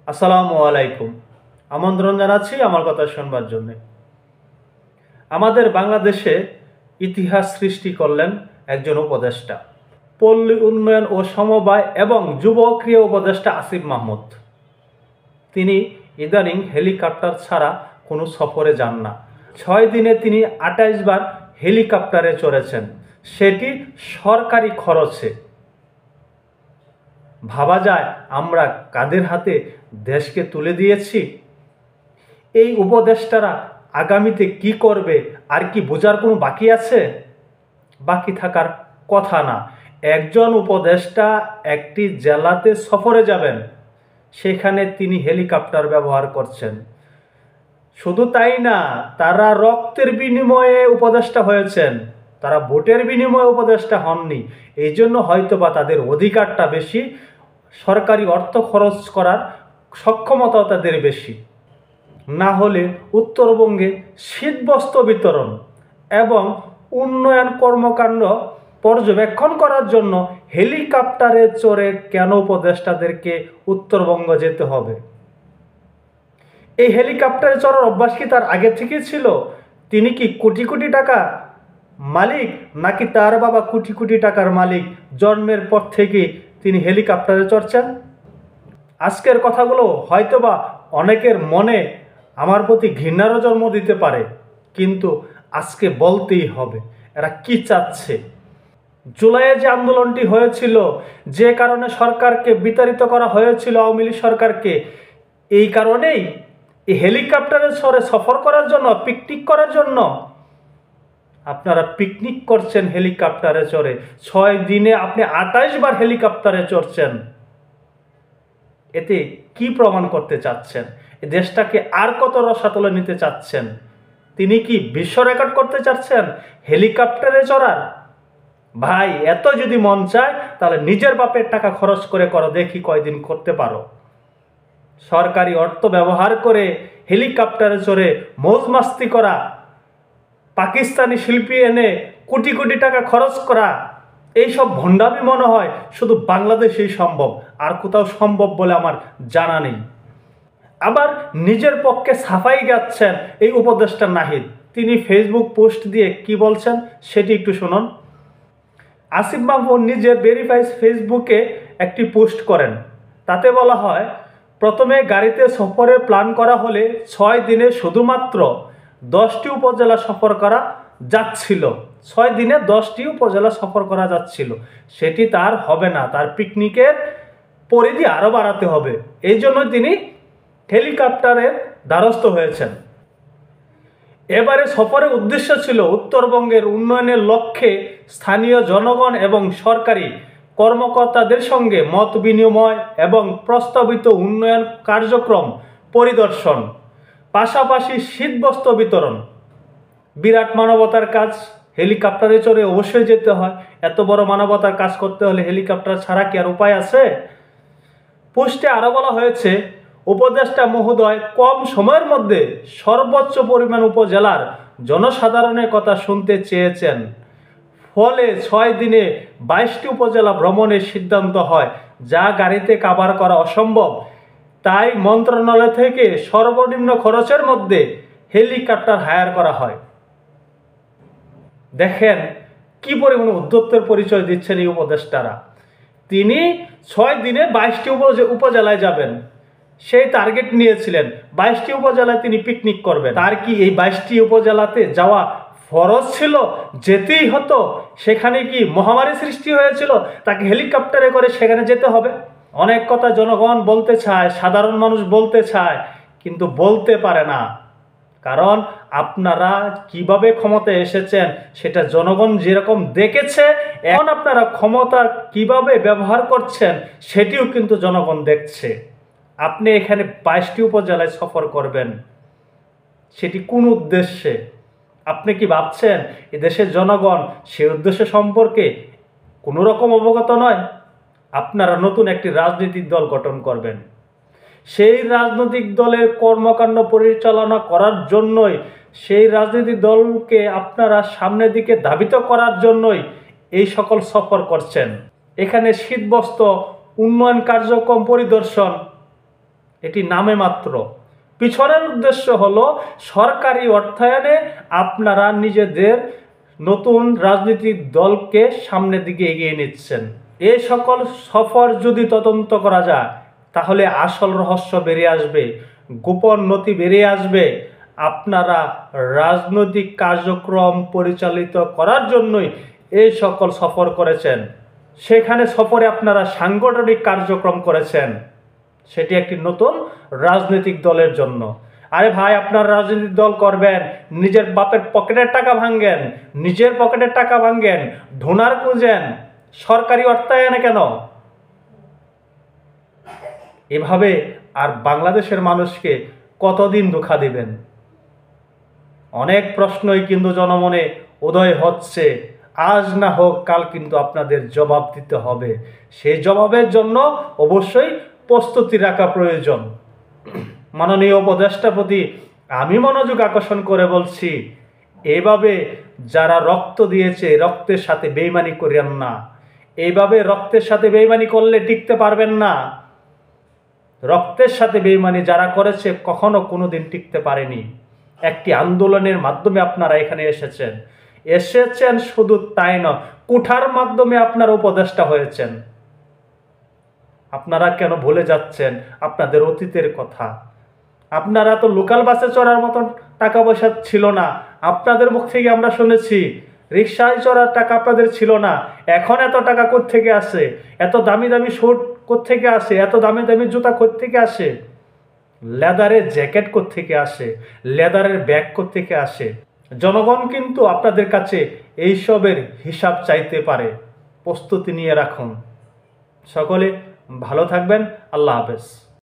আসসালামু আলাইকুম। আমন্ত্রণ জানাচ্ছি আমার কথা শুনবার জন্য। আমাদের বাংলাদেশে ইতিহাস সৃষ্টি করলেন একজন উপদেষ্টা, পল্লী উন্নয়ন ও সমবায় এবং যুব ক্রিয়া উপদেষ্টা আসিফ মাহমুদ। তিনি ইদানিং হেলিকপ্টার ছাড়া কোনো সফরে যান না। 6 দিনে তিনি 28 বার হেলিকপ্টারে চড়েছেন, সেটি সরকারি খরচে। ভাবা যায় আমরা কাদের হাতে দেশকে তুলে দিয়েছি। এই উপদেষ্টারা আগামীতে কি করবে আর কি বোঝার কোনো বাকি আছে? বাকি থাকার কথা না। একজন উপদেষ্টা একটি জেলাতে সফরে যাবেন, সেখানে তিনি হেলিকপ্টার ব্যবহার করছেন। শুধু তাই না, তারা রক্তের বিনিময়ে উপদেষ্টা হয়েছেন, তারা ভোটের বিনিময়ে উপদেষ্টা হননি। এই জন্য হয়তোবা তাদের অধিকারটা বেশি, সরকারি অর্থ খরচ করার সক্ষমতাও তাদের বেশি। না হলে উত্তরবঙ্গে শীতবস্ত্র বিতরণ এবং উন্নয়ন কর্মকাণ্ড পর্যবেক্ষণ করার জন্য হেলিকপ্টারে চড়ে কেন উপদেষ্টাদেরকে উত্তরবঙ্গ যেতে হবে? এই হেলিকপ্টারে চড়ার অভ্যাস কি তার আগে থেকেই ছিল? তিনি কি কোটি কোটি টাকা মালিক, নাকি তার বাবা কোটি কোটি টাকার মালিক, জন্মের পর থেকে তিনি হেলিকপ্টারে চড়ছেন? আজকের কথাগুলো হয়তোবা অনেকের মনে আমার প্রতি ঘৃণারও জন্ম দিতে পারে, কিন্তু আজকে বলতেই হবে এরা কি চাচ্ছে। জুলাইয়ে যে আন্দোলনটি হয়েছিল, যে কারণে সরকারকে বিতাড়িত করা হয়েছিল আওয়ামী লীগ সরকারকে, এই কারণেই এই হেলিকপ্টারে চড়ে সফর করার জন্য, পিকনিক করার জন্য আপনারা পিকনিক করছেন হেলিকপ্টারে চড়ে। 6 দিনে আপনি 28 বার হেলিকপ্টারে চড়ছেন। এতে কি প্রমাণ করতে চাচ্ছেন? এই দেশটাকে আর কত রসাতলে নিতে চাচ্ছেন? তিনি কি বিশ্ব রেকর্ড করতে চাচ্ছেন হেলিকপ্টারে চড়ার? ভাই, এত যদি মন চায় তাহলে নিজের বাপের টাকা খরচ করে করো, দেখি কয়দিন করতে পারো। সরকারি অর্থ ব্যবহার করে হেলিকপ্টারে চড়ে মৌজ মাস্তি করা, পাকিস্তানি শিল্পী এনে কোটি কোটি টাকা খরচ করা, এইসব ভণ্ডামি মনে হয় শুধু বাংলাদেশেই সম্ভব, আর কোথাও সম্ভব বলে আমার জানা নেই। আবার নিজের পক্ষে সাফাই গাচ্ছেন এই উপদেষ্টা নাহিদ। তিনি ফেসবুক পোস্ট দিয়ে কি বলছেন সেটি একটু শুনুন। আসিফ মাহমুদ নিজের ভেরিফাইড ফেসবুকে একটি পোস্ট করেন। তাতে বলা হয়, প্রথমে গাড়িতে সফরের প্ল্যান করা হলে 6 দিনে শুধুমাত্র 10টি উপজেলা সফর করা যাচ্ছিল। 6 দিনে 10টি উপজেলা সফর করা যাচ্ছিল, সেটি তার হবে না। তার পিকনিকের পরিধি আরও বাড়াতে হবে। এই জন্য তিনি হেলিকপ্টারের দ্বারস্থ হয়েছেন। এবারে সফরের উদ্দেশ্য ছিল উত্তরবঙ্গের উন্নয়নের লক্ষ্যে স্থানীয় জনগণ এবং সরকারি কর্মকর্তাদের সঙ্গে মত বিনিময় এবং প্রস্তাবিত উন্নয়ন কার্যক্রম পরিদর্শন, পাশাপাশি শীতবস্ত্র বিতরণ। বিরাট মানবতার কাজ, হেলিকপ্টারে চড়ে অবশ্যই যেতে হয়। এত বড় মানবতার কাজ করতে হলে হেলিকপ্টার ছাড়া কি আর উপায় আছে? পোস্টে আরও বলা হয়েছে, উপদেষ্টা মহোদয় কম সময়ের মধ্যে সর্বোচ্চ পরিমাণ উপজেলার জনসাধারণের কথা শুনতে চেয়েছেন। ফলে 6 দিনে 22টি উপজেলা ভ্রমণের সিদ্ধান্ত হয়, যা গাড়িতে কাভার করা অসম্ভব। তাই মন্ত্রণালয় থেকে সর্বনিম্ন খরচের মধ্যে হেলিকপ্টার হায়ার করা হয়। দেখেন কি পরিমাণ উদ্যোক্তার পরিচয় দিচ্ছেন এই উপদেষ্টারা। তিনি 6 দিনে 22টি উপজেলায় যাবেন, সেই টার্গেট নিয়েছিলেন। 22টি উপজেলায় তিনি পিকনিক করবেন। তার কি এই 22টি উপজেলাতে যাওয়া ফরজ ছিল? যেতেই হতো? সেখানে কি মহামারী সৃষ্টি হয়েছিল তাকে হেলিকপ্টারে করে সেখানে যেতে হবে? অনেক কথা জনগণ বলতে চায়, সাধারণ মানুষ বলতে চায়, কিন্তু বলতে পারে না। কারণ আপনারা কিভাবে ক্ষমতায় এসেছেন সেটা জনগণ যেরকম দেখেছে, এখন আপনারা ক্ষমতা কিভাবে ব্যবহার করছেন সেটিও কিন্তু জনগণ দেখছে। আপনি এখানে 22টি উপজেলায় সফর করবেন, সেটি কোন উদ্দেশ্যে? আপনি কি ভাবছেন এ দেশের জনগণ সে উদ্দেশ্য সম্পর্কে কোনো রকম অবগত নয়? আপনারা নতুন একটি রাজনৈতিক দল গঠন করবেন, সেই রাজনৈতিক দলের কর্মকাণ্ড পরিচালনা করার জন্যই, সেই রাজনৈতিক দলকে আপনারা সামনের দিকে ধাবিত করার জন্যই এই সকল সফর করছেন। এখানে শীতবস্ত্র, উন্নয়ন কার্যক্রম পরিদর্শন, এটি নামে মাত্র। পিছনের উদ্দেশ্য হলো সরকারি অর্থায়নে আপনারা নিজেদের নতুন রাজনৈতিক দলকে সামনের দিকে এগিয়ে নিচ্ছেন। এই সকল সফর যদি তদন্ত করা যায় তাহলে আসল রহস্য বেরিয়ে আসবে, গোপন নথি বেরিয়ে আসবে। আপনারা রাজনৈতিক কার্যক্রম পরিচালিত করার জন্যই এই সকল সফর করেছেন। সেখানে সফরে আপনারা সাংগঠনিক কার্যক্রম করেছেন, সেটি একটি নতুন রাজনৈতিক দলের জন্য। আরে ভাই, আপনার রাজনৈতিক দল করবেন, নিজের বাপের পকেটের টাকা ভাঙ্গেন, নিজের পকেটের টাকা ভাঙ্গেন, ডোনার খুঁজেন, সরকারি অর্থায়নে কেন? এভাবে আর বাংলাদেশের মানুষকে কতদিন ধোঁকা দিবেন? অনেক প্রশ্নই কিন্তু জনমনে উদয় হচ্ছে। আজ না হোক কাল কিন্তু আপনাদের জবাব দিতে হবে। সেই জবাবের জন্য অবশ্যই প্রস্তুতি রাখা প্রয়োজন। মাননীয় উপদেষ্টার প্রতি আমি মনোযোগ আকর্ষণ করে বলছি, এইভাবে যারা রক্ত দিয়েছে রক্তের সাথে বেইমানি করেন না। এইভাবে রক্তের সাথে বেইমানি করলে টিকতে পারবেন না। রক্তের সাথে বেইমানি যারা করেছে কখনো কোনোদিন টিকতে পারেনি। একটি আন্দোলনের মাধ্যমে আপনারা এখানে এসেছেন শুধু তাই নয়, কুঠার মাধ্যমে আপনারা উপদেষ্টা হয়েছেন। আপনারা কেন ভুলে যাচ্ছেন আপনাদের অতীতের কথা? আপনারা তো লোকাল বাসে চড়ার মতন টাকা পয়সা ছিল না। আপনাদের মুখ থেকে আমরা শুনেছি রিক্সায় চড়ার টাকা আপনাদের ছিল না। এখন এত টাকা কোত্থেকে আসে? এত দামি দামি স্যুট কোত্থেকে আসে? এত দামি দামি জুতা কোত্থেকে আসে? লেদারের জ্যাকেট কোত্থেকে আসে? লেদারের ব্যাগ কোত্থেকে আসে? জনগণ কিন্তু আপনাদের কাছে এইসবের হিসাব চাইতে পারে। প্রস্তুতি নিয়ে রাখুন। সকলে ভালো থাকবেন। আল্লাহ হাফেজ।